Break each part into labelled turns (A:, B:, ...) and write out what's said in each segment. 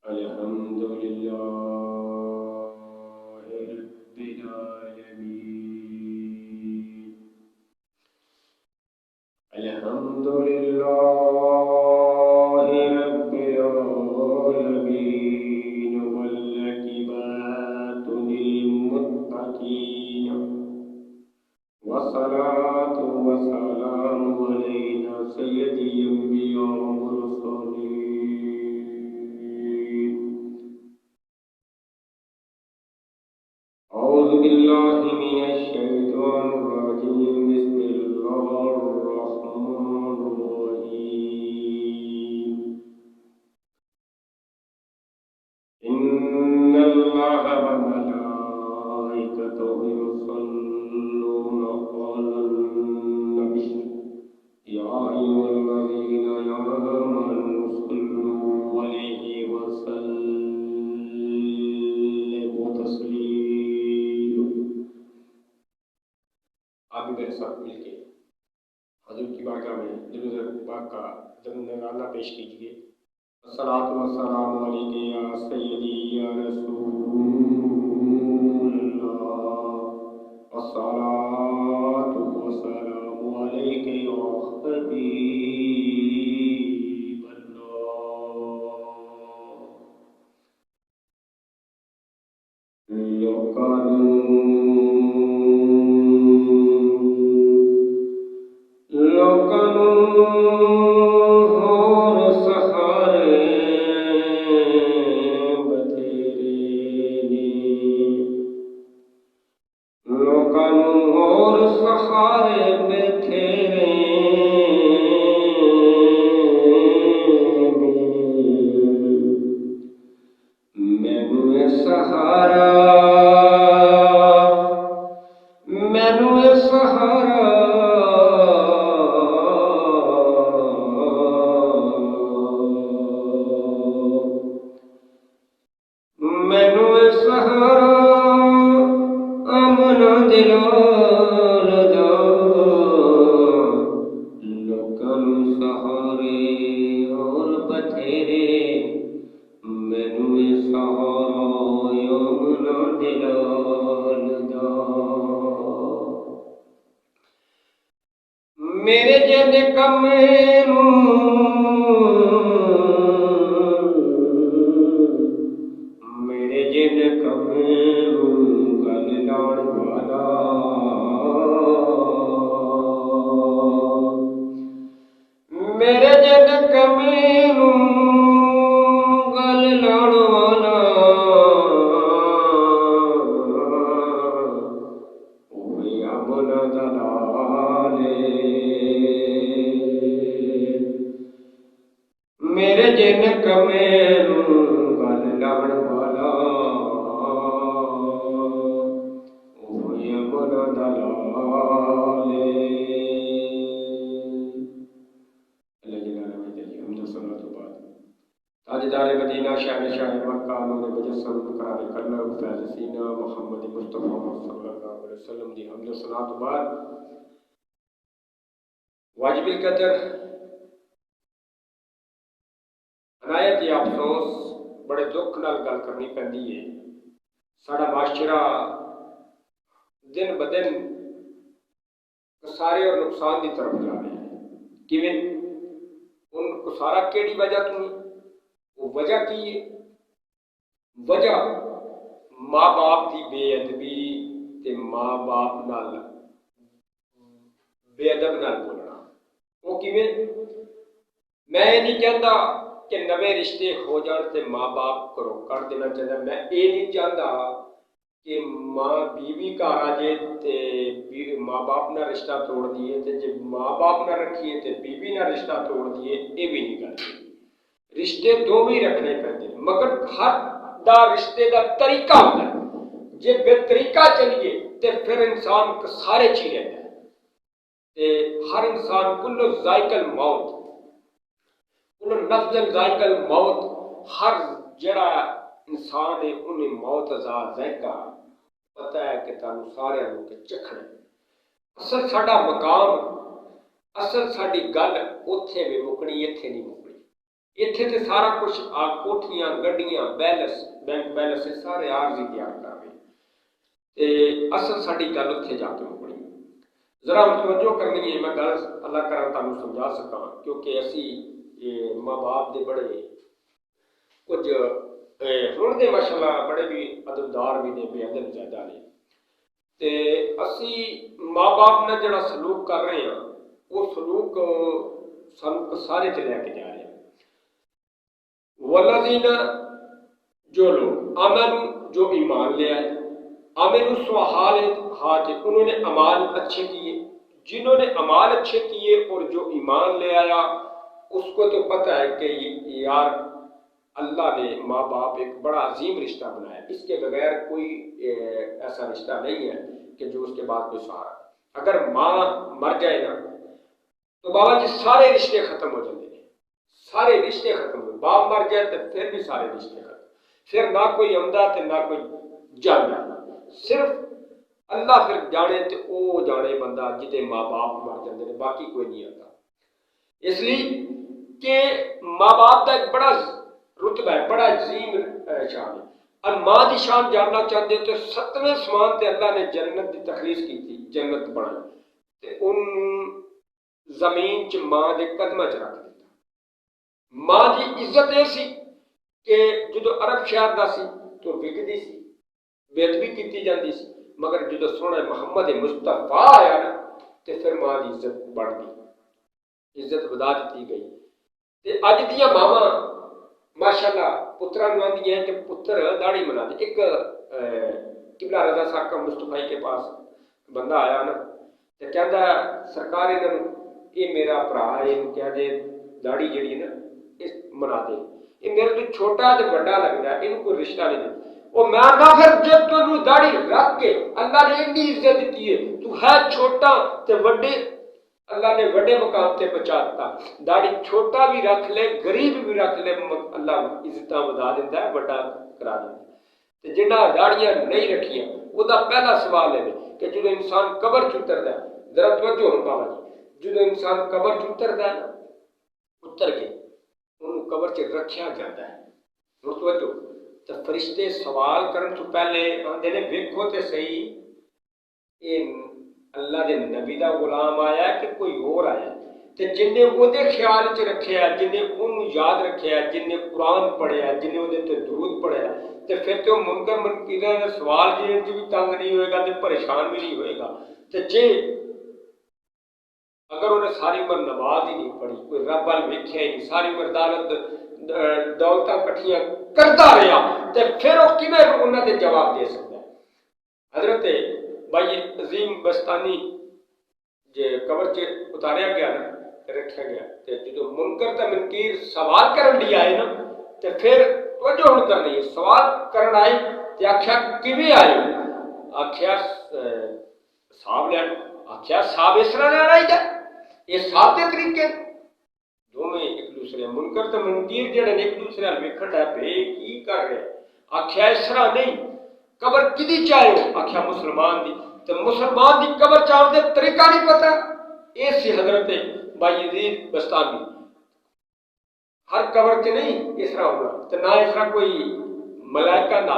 A: अल्हम्दुलिल्लाहि रब्बिल आलमीन। अल्हम्दुलिल्लाहि रब्बिल आलमीन वल-आक़िबतु लिल-मुत्तक़ीन वस्सलातु वस्सलामु अलैना सय्यदिल अंबिया वल मुरसलीन। औज़ु बिल्लाहि मिनश शैतानिर रजीम। बिस्मिल्लाहिर रहमानिर रहीम। इन्नल्लाहा व मलाइकतहु युसल्लूना अलन नबी या अय्युहल्लज़ीना आमनू सल्लू अलैहि व सल्लिमू तस्लीमा। आप भी मेरे साथ मिलके हजूर की बारगाह में दुरूद पाक का नज़राना पेश कीजिए। अस्सलातु वस्सलामु अलैका या सय्यदी या रसूलल्लाह। अस्सलातु वस्सलामु अलैका या मेरे जन कमेनू मेरे जन कमेनू गल लाण वाला मेरे जन कमेनू गल लाण वाला ओए अमना दलाले मेरे जिन कमेनू गल लाण वाला ओए अमना दलाले। ताजदार मदीना शहंशाह मक्का नूर मुजस्सम करार करना फैज़ सीना मुहम्मद मुस्तफ़ा सल्लल्लाहु अलैहि वसल्लम दी हमद सलात बाद वाजिबिल कदर अनायत या अफसोस बड़े दुख नाल गल करनी पैंदी है। साड़ा माशरा दिन ब दिन कसारे और नुकसान की तरफ जा रहा है। किवें उन कसारा केड़ी वजह तो नहीं, वो वजह की है? वजह माँ बाप की बेअदबी ते माँ बाप नाल बेअदब नाल बोलना। वो किवें? मैं नहीं चाहता कि नवे रिश्ते हो जाए तो माँ बाप को कर देना चाहिए। मैं ये नहीं चाहता कि माँ बीवी घर आ जाए तो माँ बाप ना रिश्ता तोड़ दिए, तो जो माँ बाप ना रखिए तो बीवी ना रिश्ता तोड़ दिए, ये भी नहीं करते। रिश्ते दो भी रखने पैंदे, मगर हर दा रिश्ते का तरीका होता है। जे बेतरीका चलिए तो फिर इंसान सारे ची रहता है। हर इंसान कुल्लो जायकल मौत, कुल्लो नफ्जल जायकल मौत, हर जड़ा इंसान है उन्हें मौत दा जायका पता है कि तुहानू सारे के चखना। असल साडा मकाम, असल साडी गल उत्थे भी मुकनी, इत्थे नहीं मुकनी। इत्थे ते सारा कुछ कोठियां गड्डियां बैलेंस बैंक बैलेंस सारे आरजी तैयार कर रहे ते असल साड़ी गल उत्थे जाके मुकनी। जरा तवज्जो करनी है, मैं गल अल्लाह करा तुहानू समझा सका, क्योंकि असी माँ बाप दे बड़े कुछ हुण दे माशाअल्लाह बड़े भी अदबदार भी ने, बेअदब ज्यादा ने, ते असी माँ बाप ने जड़ा सलूक कर रहे हैं वो सलूक सानू सारे च लैके जा रहे हैं। वल्लज़ीना जो लोग आमनू जो ईमान ले आए, आमिलू स्वालिहात उन्होंने अमाल अच्छे किए, जिन्होंने अमाल अच्छे किए और जो ईमान ले आया उसको तो पता है कि यार अल्लाह ने माँ बाप एक बड़ा अजीम रिश्ता बनाया, इसके बगैर कोई ऐसा रिश्ता नहीं है कि जो उसके बाद कोई सहारा। अगर माँ मर जाए ना तो बाबा जी सारे रिश्ते खत्म हो जाते हैं, सारे रिश्ते खत्म हो। बाप मर जाए तो फिर भी सारे रिश्ते खत्म, फिर ना कोई आमदा तो ना कोई जाना, सिर्फ अल्लाह फिर जाने तो वो जाने बंदा जिदे माँ बाप मर जाते हैं, बाकी कोई नहीं आता। इसलिए कि माँ बाप का एक बड़ा रुतबा है, बड़ा अजीम शान है। और माँ की शान जानना चाहते हो तो 7वें समान से अल्लाह ने जन्नत की तखरीस की थी, जन्नत बनाई तो उन जमीन च माँ के कदम च रख दिता। माँ की इज्जत यह सी कि जो अरब शहर का सी तो विकती सी, बेदबी की जाती सी, मगर जो सोहना मुहम्मद मुस्तफा आया ना तो फिर माँ की इज्जत बढ़ गई, इज्जत बधा दी गई। तो अज दियां मावां माशाअल्लाह पुत्रा आंदी है कि पुत्र दाढ़ी बना दे। एक किबला रजा साका मुस्तफाई के पास बंदा आया ना तो कहता सरकार इन्हों ये मेरा भरा है, कह दे दाढ़ी जी ना इस बना दे, ये मेरे तो छोटा तो बड़ा लगता है, इन्हों कोई रिश्ता नहीं दे। वो मैं आखा फिर जब तेनू दाढ़ी रख के अल्लाह ने इन्नी इज्जत दी है, तू है छोटा तो वड्डे अल्लाह ने वड्डे मुकाम से पहुंचाता। दाढ़ी छोटा भी रख ले गरीब भी रख ले अल्लाह इज्जत बधा देता है, वड्डा करा देता। तो जिन्हें दाढ़ियां नहीं रखिया वह पहला सवाल है कि जो इंसान कबर च उतरता है, जरा तवज्जो हो बाबा जी, जो इंसान कबर च उतरता है ना उतर के उन्होंने कबर च रखा जाता है। तवज्जो तो फरिश्ते सवाल करने तो पहले आते ने वेखो तो सही ये अल्लाह के नबी का गुलाम आया कि कोई होर आया। तो जिन्हें वो ख्याल च रखे, जिन्हें उन्होंने याद रखे, जिन्हें कुरान पढ़िया, जिन्हें वो दरूद पढ़िया, तो फिर तो मुनकर मुनकीरां का सवाल जेब च भी तंग नहीं होएगा तो परेशान भी नहीं होएगा। तो जे अगर उन्हें सारी उम्र नमाज ही नहीं पढ़ी, कोई रब वाल वेख्या ही नहीं, सारी उम्र दौलत कट्ठियां करता रहा, तो फिर वो किवें उन्होंने जवाब दे सकता है। हजरत भाई अजीम बस्तानी जे कबर च उतारिया गया ना रखा गया, तो जो मुनकर तो मुनकीर सवाल करन ली आए ना तो फिर तवज्जो हुण करनी है, सवाल करन आए तो आख्या किवें आए, आख्या साहब लैन, आख्या साहब इस तरह लैन आई दा, ये साहब के तरीके दोवें एक दूसरे मुनकर तो मुनकीर जेड़े ने एक दूसरे वेखण लग पे की कर रहे। आख्या इस तरह नहीं, कबर किदी चाहे हो, आख्या मुसलमान दी, तो मुसलमान दी कबर चाहन दे तरीका नहीं पता। ये सी हजरत भाई यजीद बस्तामी, हर कबर च नहीं इस तरह होगा, तो ना इस तरह कोई मलाइका ना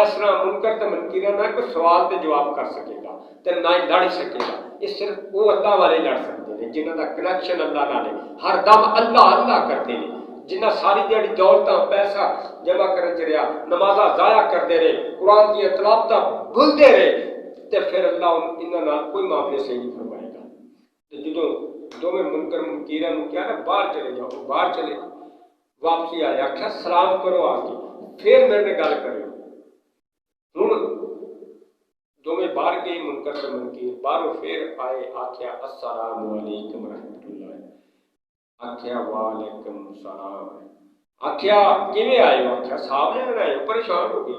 A: इस तरह मुनकर तो मुनकीर ना कोई सवाल के जवाब कर सकेगा, तो ना ही लड़ सकेगा। ये सिर्फ वो अल्लाह वाले लड़ सकते हैं जिन्हों का कनेक्शन अल्लाह नाल है, हर दम अल्लाह अल्लाह करते हैं, जिन्हें सारी दिहाड़ी दौलत पैसा जमा कर रहा, नमाजा जाया करते रहे, कुरान की तलावत भूलते रहे, तो फिर अल्लाह इन्होंने कोई मामले सही नहीं फरमाएगा। तो जो दोवें मुनकर मुनकीरां नूं क्या ना बाहर चले जाओ, बाहर चले वापसी आए, आख्या सलाम करो आके फिर मेरे गल करो। हुण दोवें बाहर गए मुनकर ते मुनकीर, बाहरों फिर आए, आख्या अस्सलामु अलैकुम रहमतुल्लाह, आख्या वालेकुम सलाम, आख्या किवें आए हो, आख्या साहब लैन आए हो, परेशान हो गए,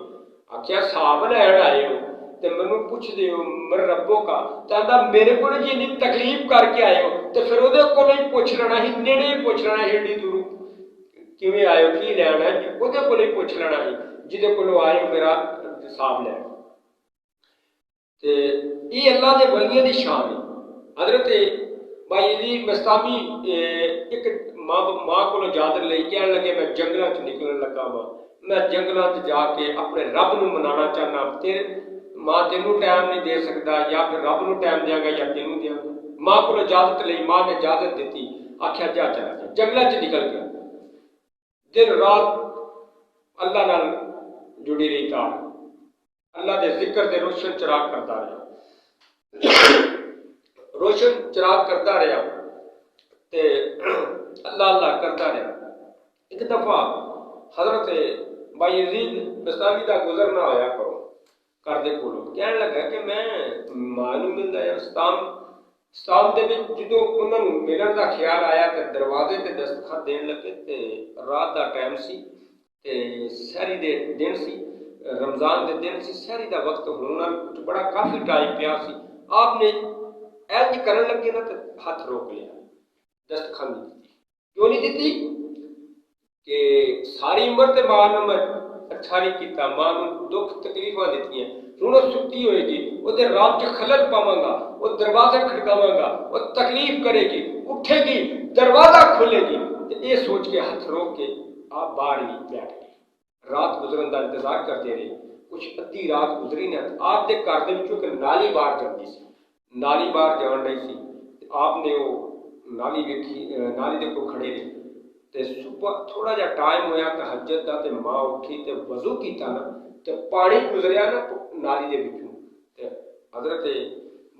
A: आख्या साहब लैन आए हो तो मैनू पुछदे हो मेरे रब्बों का, कहता मेरे को जी इन्नी तकलीफ करके आए हो तो फिर वो ही पुछ लेना ही, नेड़े ही पुछ लेना ही, एडी दूर किवें आए हो की लैन है, वो पुछ लेना ही जिदे कोलों आए हो मेरा हिसाब लैन। तो ये अल्लाह के वलियां की शान है। हजरत भाई यजीद बस्तामी एक मां को इजाजत ली, कह लगे मैं जंगलों च निकलन लगा वा, मैं जंगलों च जाके अपने रब नूं मनाना चाहना, तेरे मां तेनू टाइम नहीं दे सकता, या फिर रब नूं टाइम देंगा या तेनू देंगा। मां को इजाजत ली, मां ने इजाजत दी, आख्या जा चला जा, जंगलों च निकल गया। दिन रात अल्लाह नाल जुड़ी रही तार, अल्लाह के जिक्र के रोशन चिराग करता रहा, रोशन चिराग करता रहा, ते अल्लाह अल्लाह करता रहा। एक दफा हजरत भाई यजीद बस्तामी का गुजरना होया करो घर के कोलों, कह लगा कि मैं मां नूं मिलदा या स्ताम दे विच जदों उन्हां नूं मिलण दा ख्याल आया तो दरवाजे ते दस्तखत देण लगे, ते रात का टाइम सी ते सहरी दे दिन सी, रमजान के दिन सी, सहरी का वक्त होना बड़ा काफ़ी टाइम पिया सी। आपने इंज करन लगे ना तो हाथ रोक लिया, दस्तखत नहीं दी। क्यों नहीं दी कि सारी उम्र तो मां ने मैं अच्छा नहीं किया, मां को दुख तकलीफा दी, हूँ वह सुती होएगी, वो रात च खलल पावगा, वो दरवाजा खड़कावगा, वो तकलीफ करेगी, उठेगी, दरवाजा खोलेगी, तो ये सोच के हाथ रोक के आप बाहर ही बैठ गए। रात गुजरन का इंतजार करते रहे, कुछ अद्धी रात गुजरी ना, आपके घर के नाली बाहर जाती सी, नाली बाहर जान रही सी, आपने वो नाली वेखी, नाली के कोल खड़े रहे, ते सुबह थोड़ा जहा टाइम होया तहज्जुद दा, ते मां उठी ते वजू किया ना, ते पानी गुजरिया ना नाली के विचों, ते हजरत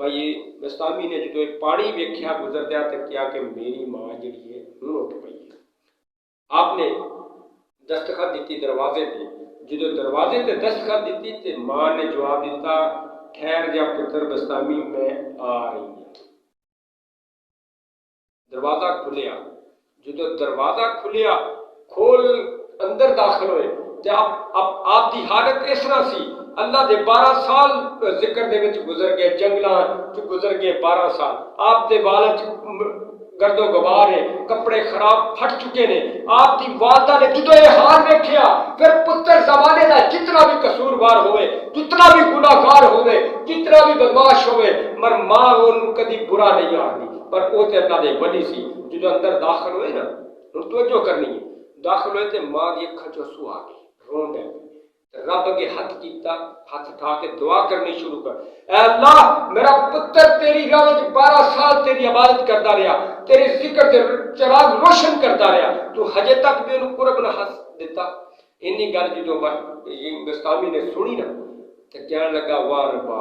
A: भाई बस्तामी ने जो पानी वेख्या गुजरदा तो क्या कि मेरी मां जी है हूँ उठ पई है। आपने दस्तखत दी दरवाजे पर, जो दरवाजे पर दस्तखत दी तो मां ने जवाब दिता, ठहर जा पुत्र बस्तामी मैं आ रही हूँ। दरवाजा खुलिया, जो दरवाजा खुलिया खोल अंदर दाखिल हुए, तो आपकी हालत इस तरह सी, अल्लाह के 12 साल जिक्र दे विच गुजर गए, जंगलों च गुजर गए 12 साल, आपके बाल गर्दो गवार है, कपड़े खराब फट चुके ने। आपकी वालदा ने जो ये हाल वेख्या, फिर पुत्र जमाने का जितना भी कसूरवार होवे, जितना भी गुनाहगार होवे, जितना भी बदमाश होवे, मर मां उन्होंने कभी बुरा नहीं आखदी, पर वो तो अल्लाह दे वली सी। जो अंदर दाखिल हुए ना, हम तवज्जो करनी है, दाखिल हुए तो मां की अखां चों आंसू आ गए, रोन लग गए, रब अगे हाथ किया, हाथ उठा के दुआ करनी शुरू कर, ऐ अल्लाह मेरा पुत्र तेरी राह में 12 साल तेरी इबादत करता रहा, तेरे जिक्र के चिराग रोशन करता रहा, तू हजे तक भी उन्हें कुर्ब न हस दिता। इन्नी गल जो बस्तामी ने सुनी ना, तो कह लगा वाह रब्बा,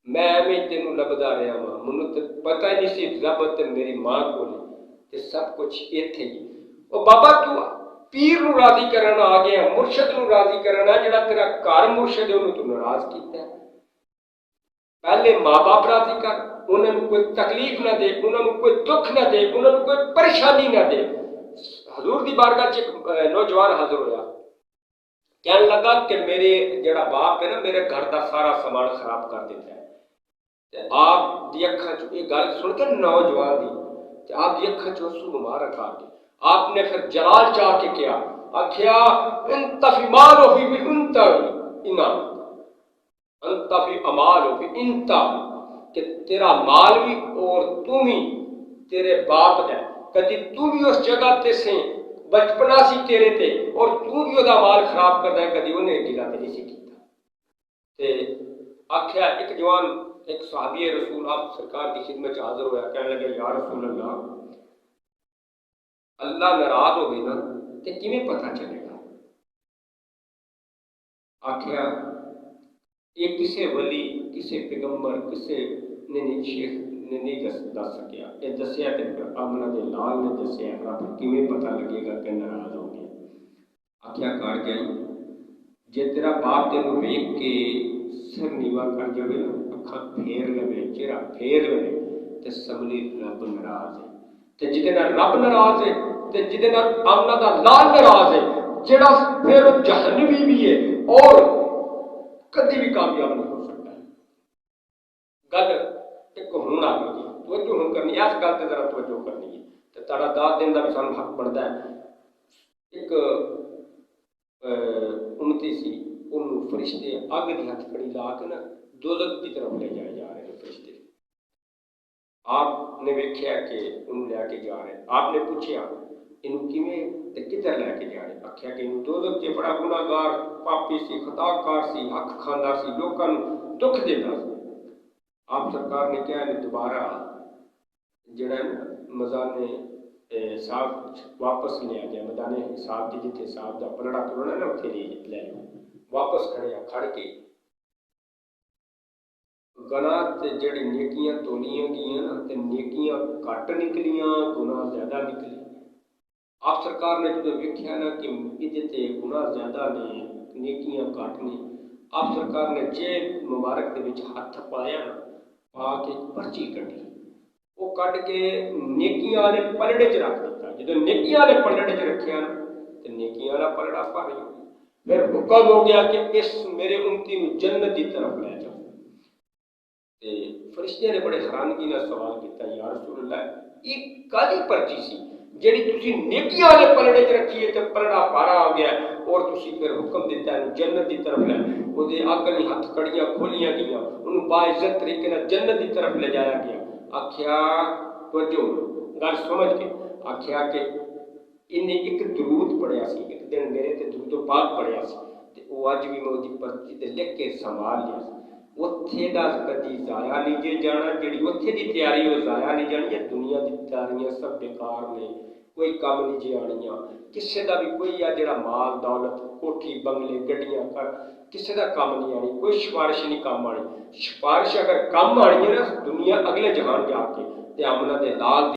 A: मैं एवं तेनों लभदा रहा वा, मैनू तो पता ही नहीं सी रब ते मेरी मां को सब कुछ इत्थे ही। ओ बाबा तू पीर नूं राजी करन आ गया, मुर्शद नूं राजी करन, जिहड़ा तेरा घर मुर्शद है उन्होंने तू नाराज किया। पहले माँ बाप राजी कर, उन्होंने कोई तकलीफ ना दे, उन्होंने कोई दुख ना दे, उन्होंने कोई परेशानी ना दे। हजूर की बारगाह च एक नौजवान हाजिर होया, कहने लगा कि मेरे जड़ा बाप है ना, मेरे घर का सारा सामान खराब कर देता है। आप दी अखां चों ये गल सुन के नौजवान दी, आप दी अखां चों आंसू मार रखा के आपने फिर जलाल चाह के किया, आख्या इंतफी माल हो भी इंता इना अंतफी अमाल हो भी इंता, कि तेरा माल भी और तू भी तेरे बाप है, कभी तू भी उस जगह ते से बचपना सी तेरे ते, और तू भी वह माल खराब करता है, कभी उन्हें गिला ते नहीं सी किया। आख्या एक जवान एक सहाबी रसूल आप सरकार की खिदमत हाजिर होया, कहने लगे या रसूल अल्लाह, अल्लाह नाराज हो गई ना तो किमें पता चलेगा। आख्या ये किसे वली, किसे पैगंबर, किसे ने नहीं शेख ने नहीं दस सकिया, ये दसिया तो आमना के लाल ने दसिया, रब किमें पता लगेगा कि नाराज हो गया। आख्या कर गई, जे तेरा बाप तेन वेख के सिर नीवा कर जाए ना, अखा फेर लवे, चेहरा फेर लवे, तो समझी रब नाराज है। तो जिदे नाल रब नाराज है, तो जिदे नाल आमना दा लाल नाराज है, जेड़ा फिर जहन्नमी भी है और कभी भी कामयाब नहीं हो सकता। गल एक हूं आ गई, तवज्जो हूं करनी, इस गल से जरा तवज्जो करनी है, तो तारा दाद देने का भी सानू हक बनता है। एक उम्मती सी, उन्होंने फरिश्ते अग की हथकड़ी ला के ना दोजख की तरफ ले जाए जा रहे हैं फरिश्ते। आपने वेख्या कि ਉਹਨੂੰ ਲੈ ਕੇ ਜਾ ਰਹੇ आपने पूछया ਇਹਨੂੰ ਕਿਵੇਂ ਤੇ ਕਿੱਧਰ ਲੈ ਕੇ ਜਾ ਰਹੇ ਆਖਿਆ ਕਿ ਇਹਨੂੰ ਦੋਜ਼ਖ 'ਚ ਬੜਾ ਗੁਨਾਹਗਾਰ ਪਾਪੀ ਸੀ ਖਤਾਕਾਰ ਸੀ ਹੱਕ ਖਾਂਦਾ ਸੀ ਲੋਕਾਂ ਨੂੰ ਦੁੱਖ ਦਿੰਦਾ ਸੀ ਆਪ ਸਰਕਾਰ ਨੇ ਕਿਹਾ ਇਹਨੂੰ ਦੁਬਾਰਾ ਜਿਹੜਾ ਮਜ਼ਾਨੇ ਸਾਹਬ ਵਾਪਸ ਲਿਆ ਗਿਆ ਮੈਦਾਨੇ ਹਿਸਾਬ ਦੀ ਜਿੱਥੇ ਸਾਹਬ ਦਾ ਪਲੜਾ ਤੋੜਨਾ ਨਾ ਉੱਥੇ ਲੈ ਲਓ ਵਾਪਸ ਖੜ ਕੇ ਗੁਨਾਹ ਤੇ ਜਿਹੜੀ ਨੇਕੀਆਂ ਤੋਲੀਆਂ ਗਈਆਂ ਨਾ ਤੇ ਨੇਕੀਆਂ ਘੱਟ ਨਿਕਲੀਆਂ ਗੁਨਾਹ ਜ਼ਿਆਦਾ ਨਿਕਲੇ ਆਪ ਸਰਕਾਰ ਨੇ ਜਦੋਂ ਵੇਖਿਆ ਨਾ ਕਿ ਇਹਦੇ ਤੇ ਗੁਨਾਹ ਜ਼ਿਆਦਾ ਨੇ ਨੇਕੀਆਂ ਘੱਟ ਨੇ ਆਪ ਸਰਕਾਰ ਨੇ ਜੇਬ ਮੁਬਾਰਕ ਦੇ ਵਿੱਚ ਹੱਥ ਪਾਇਆ ਪਾ ਕੇ ਪਰਚੀ ਕੱਢੀ ਉਹ ਕੱਢ ਕੇ ਨੇਕੀਆਂ ਵਾਲੇ ਪਲੜੇ 'ਚ ਰੱਖ ਦਿੱਤਾ ਜਦੋਂ ਨੇਕੀਆਂ ਵਾਲੇ ਪਲੜੇ 'ਚ ਰੱਖਿਆ ਨਾ ਤੇ ਨੇਕੀਆਂ ਵਾਲਾ ਪਲੜਾ ਭਾਰੀ ਹੋ ਗਿਆ ਫਿਰ ਹੁਕਮ ਹੋ ਗਿਆ ਕਿ ਇਸ ਮੇਰੇ ਉਮਤੀ ਨੂੰ ਜन्नत ਦੀ ਤਰਫ ਲੈ ਜਾਓ ਤੇ ਫਰਿਸ਼ਤਿਆਂ ਨੇ ਬੜੇ ਹੈਰਾਨਗੀ ਨਾਲ ਸਵਾਲ ਕੀਤਾ ਯਾ ਰਸੂਲ ਅੱਲਾਹ ਇਹ ਕਾਹਦੀ ਪਰਚੀ ਸੀ ਜਿਹੜੀ ਤੁਸੀਂ ਨੇਕੀਆਂ ਵਾਲੇ ਪਲੜੇ 'ਚ ਰੱਖੀ ਹੈ ਤੇ ਪਲੜਾ ਭਾਰਾ ਆ ਗਿਆ ਔਰ ਤੁਸੀਂ ਫਿਰ ਹੁਕਮ ਦਿੱਤਾ ਇਹਨੂੰ ਜन्नत ਦੀ ਤਰਫ ਲੈ ਉਹਦੇ ਅਕਲ ਹੱਥ ਕੜੀਆਂ ਖੋਲੀਆਂ ਗਈਆਂ ਉਹਨੂੰ ਬਾਇਜ਼ਤ ਤਰੀਕੇ ਨਾਲ ਜन्नत ਦੀ ਤਰਫ ਲਿਜਾਇਆ ਗਿਆ आख्या तवज्जो गल समझ के आख्या कि इन्हें एक दरूद पढ़िया सी एक दिन मेरे ते दरूद पाक पढ़िया सी ते वो अज भी मैं उसकी पर्ची ते लिख के संभाल लिया उत्थे दा कदी जाया नहीं जे जाना जिहड़ी उत्थे दी तैयारी वो जाया नहीं जानी है दुनिया दी तैयारियां सब बेकार ने कोई काम नहीं जे आनियां किसी का भी कोई आ जिहड़ा माल दौलत कोठी बंगले गड्डियां कर किसी का काम नहीं आनी कोई सिफारिश नहीं काम आनी सिफारिश अगर काम आनी है ना दुनिया अगले जहान जाके ते अमना दे लाल